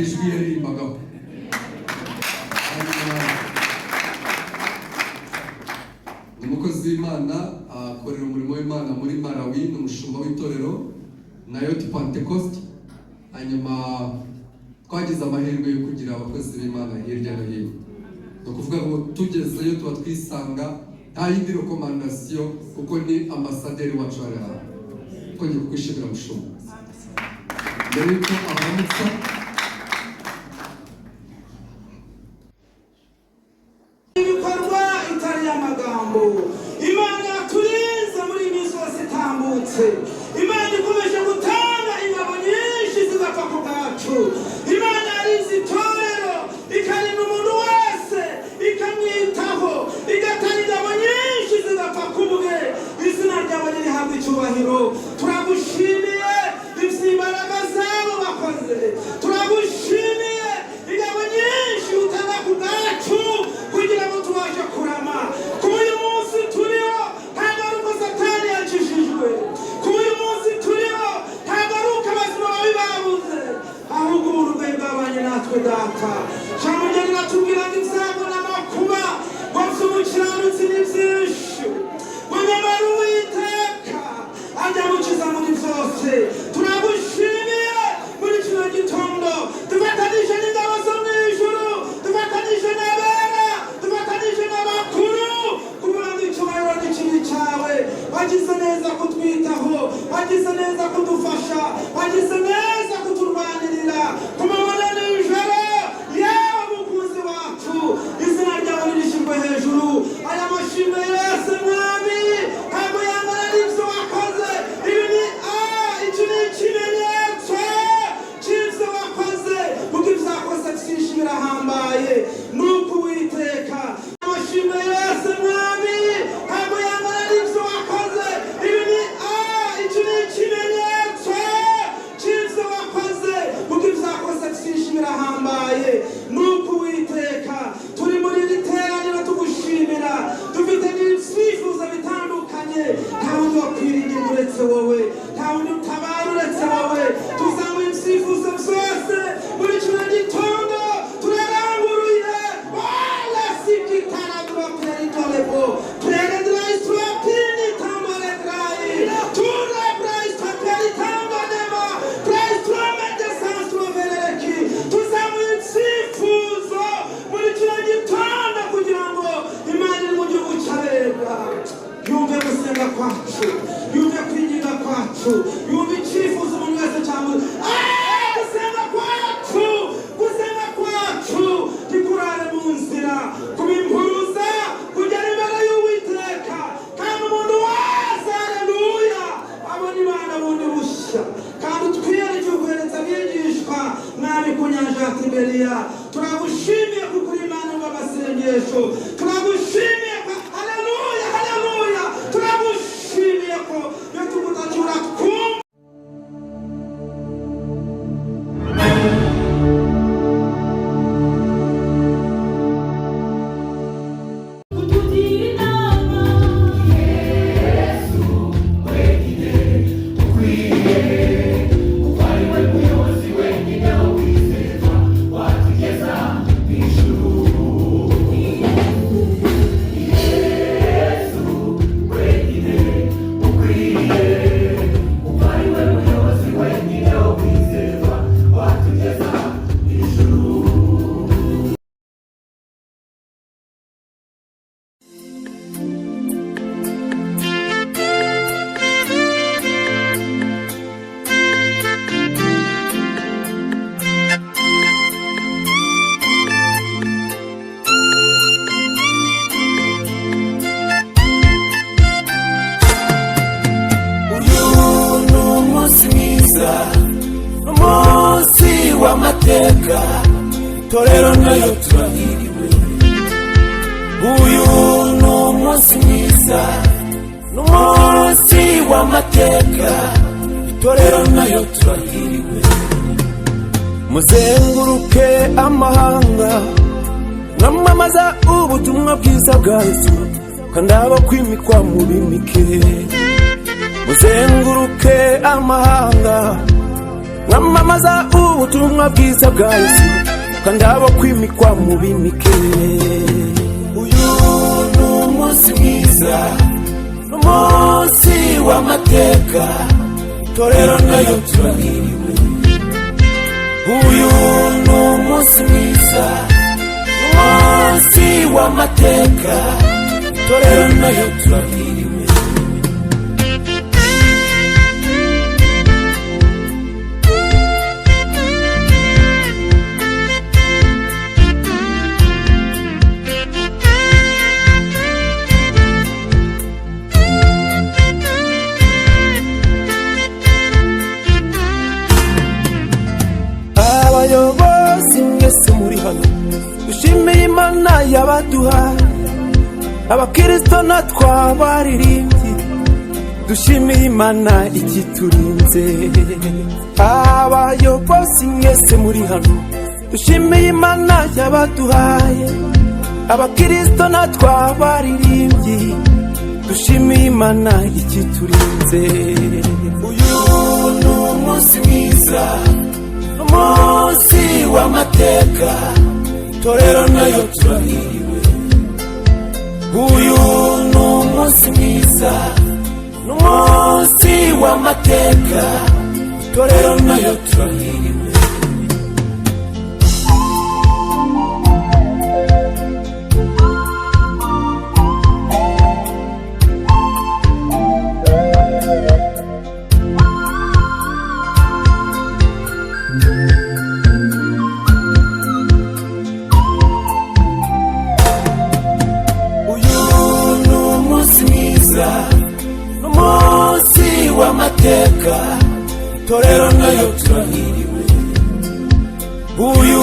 ijwi yaririmbagaho. Umukozi w'Imana akorera umurimo w'Imana muri Malawi, n'umushumba w'itorero Nayoti Pentecost. Hanyuma twagize amahirwe yo kugira abakozi b'Imana hirya no hino. No kuvuga ngo tugezeyo tuba twisanga nta yindi rekomandasiyo kuko ni ambasaderi wacu ari aha. Twongeye kukwishimira mushumba. Mbere yuko abaramutsa ibikorwa itari y'amagambo. Imana yaturinze muri iminsi yose itambutse. Imana ikomeje gutanga ingabo nyinshi zigapfa ku bwacu. Imana yarize itorero ikarinda umuntu wese ikamwitaho, igatanga ingabo nyinshi zigapfa ku bwe. Izina ryawe ririhabwa icyubahiro. Turagushimiye iby'imbaraga zabo bakoze. Turagushimiye ingabo nyinshi utanga ku bwacu kugira ngo tubashe kurama. Kuba uyu munsi turiho ntabwo ari uko Satani yakijijwe. Kuba uyu munsi turiho ntabwo ari uko abazima babi babuze, ahubwo ubuntu bwawe bwabanye natwe data. Jambo ryawe riratubwira ngo ibyago n'amakuba wafite umukiranutsi ni byinshi, nyamara Uwiteka ajya amukiza muri byose. Turagushimiye muri kino gitondo dufatanije n'ingabo zo mu ijuru, dufatanije n'abera, dufatanije n'abakuru, kugira ngo icyubahiro n'ikibi cyawe. Wagize neza kutwitaho, wagize neza kudufasha, wagize neza kuturwanirira ku manywa n'ijoro. Yewe mukunzi wacu, izina ryawe ririshyirwe hejuru. Aya mashimwe yose mwami ntabwo yangana n'ibyo wakoze. Iki ni ikimenyetso cy'ibyo wakoze, kuko ibyo wakoze byinshi birahambaye. Nuko Uwiteka amashimwe yose mwami ntabwo yangana n'ibyo wakoze. Iki ni ikimenyetso cy'ibyo wakoze, kuko ibyo wakoze byinshi birahambaye. Nuko Uwiteka turi muri iri teraniro tugushimira, dufite n'ibyifuzo bitandukanye. Nta wundi wakwiringira uretse wowe, nta wundi utabara uretse wowe. Tuzamuye ibyifuzo byose muri kino gitondo, turaranguruye. Wala sikitana dubaperitolebo peredraistrapini tambalegrai tura braistraperitambadema braistramedesanstruvereki. Tuzamuye ibyifuzo muri kino gitondo kugira ngo Imana iri mu gihugu cy'abera yumve gusenga kwacu, yumve kwinginga kwacu, yumve icyifuzo umuntu wese cyangwa gusenga kwacu ntikurare mu nzira, kubimpuruza kugera imbere y'Uwiteka. Kandi umuntu wese haleluya abona Imana bundi bushya. Kandi utwiyereje uguhereza abigishwa mwami ku nyanja ya Tiberiya. Turagushimiye kuko uri Imana w'amasengesho. Turagushimiye ko haleluya haleluya, turagushimiye ko iyo tugutacyura twumva. w'amateka torero nayo turahiriwe. Uyu ni umunsi mwiza, n'umunsi w'amateka torero nayo turahiriwe. Muzenguruke amahanga mwamamaza ubutumwa bwiza bwa Yesu, kandi abakwimikwa mu bimike. Muzenguruke amahanga mwamamaza ubutumwa bwiza bwa Yesu kandi abo kwimikwa mu bimike. Uyu ni umunsi mwiza, umunsi w'amateka, itorero nayo turahiriwe. Uyu ni umunsi mwiza, umunsi w'amateka, itorero nayo turahiriwe. Abayobozi mwese muri hano dushimiye Imana yabaduhaye, abakristo natwe abaririmbyi dushimiye Imana ikiturinze. Abayobozi mwese muri hano dushimiye Imana yabaduhaye, abakristo natwe abaririmbyi dushimiye Imana ikiturinze. Uyu ni umunsi mwiza, umunsi w'amateka, itorero nayo turahiriwe. Uyu ni umunsi mwiza, umunsi w'amateka, itorero nayo turahiriwe. Umunsi w'amateka, itorero nayo turahiriwe. Uyu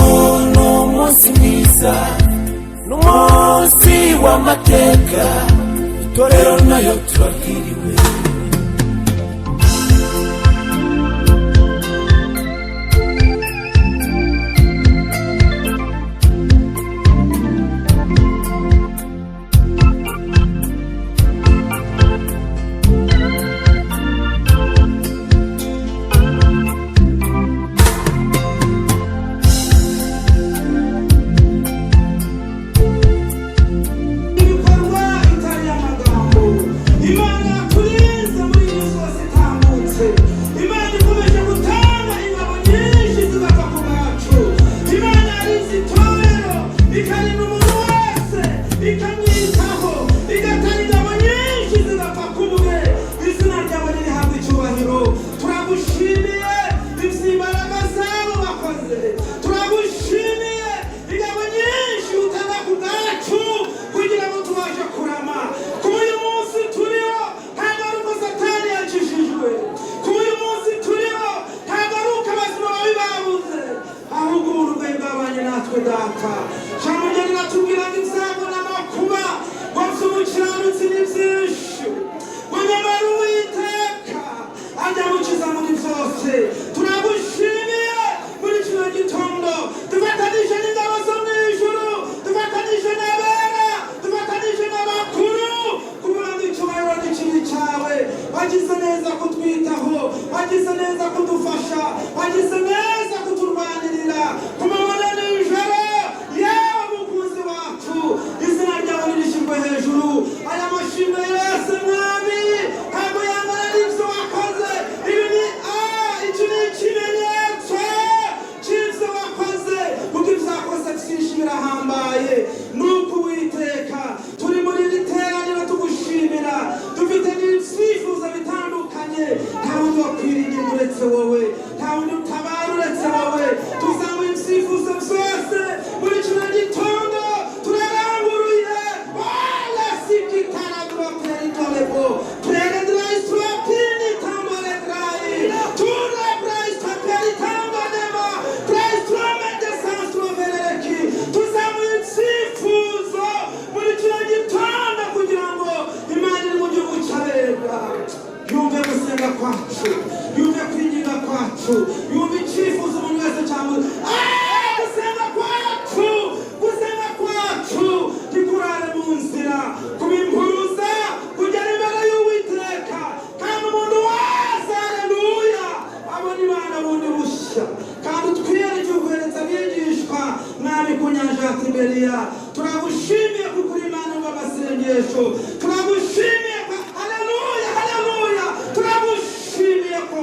ni umunsi mwiza, umunsi w'amateka, itorero nayo turahiriwe. Wagize neza kutwitaho, wagize neza kudufasha, wagize neza kuturwanirira ku manywa n'ijoro. Eliya. Turagushimiye kuko uri Imana w'amasengesho. Turagushimiye ko haleluya haleluya. Turagushimiye ko